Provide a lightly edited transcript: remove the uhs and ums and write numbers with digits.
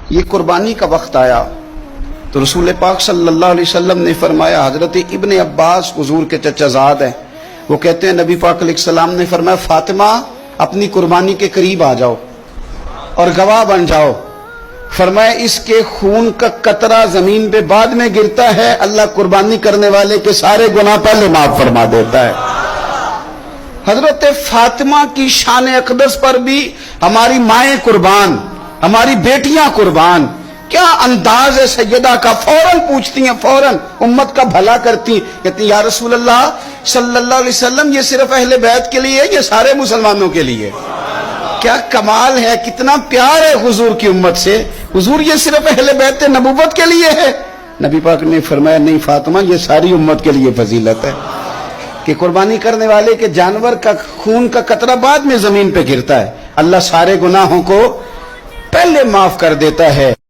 یہ قربانی کا وقت آیا تو رسول پاک صلی اللہ علیہ وسلم نے فرمایا، حضرت ابن عباس حضور کے چچا زاد ہیں، وہ کہتے ہیں نبی پاک علیہ السلام نے فرمایا فاطمہ اپنی قربانی کے قریب آ جاؤ اور گواہ بن جاؤ۔ فرمایا اس کے خون کا قطرہ زمین پہ بعد میں گرتا ہے، اللہ قربانی کرنے والے کے سارے گناہ پہلے معاف فرما دیتا ہے۔ حضرت فاطمہ کی شان اقدس پر بھی ہماری مائیں قربان، ہماری بیٹیاں قربان، کیا انداز ہے سیدہ کا، فوراً پوچھتی ہیں، فوراً امت کا بھلا کرتی ہیں، کہتی ہیں یا رسول اللہ صلی اللہ علیہ وسلم یہ صرف اہل بیت کے لیے ہے، یہ سارے مسلمانوں کے لیے؟ کیا کمال ہے، کتنا پیار ہے حضور کی امت سے۔ حضور یہ صرف اہل بیت نبوت کے لیے ہے؟ نبی پاک نے فرمایا نہیں فاطمہ، یہ ساری امت کے لیے فضیلت ہے کہ قربانی کرنے والے کے جانور کا خون کا قطرہ بعد میں زمین پہ گرتا ہے، اللہ سارے گناہوں کو پہلے معاف کر دیتا ہے۔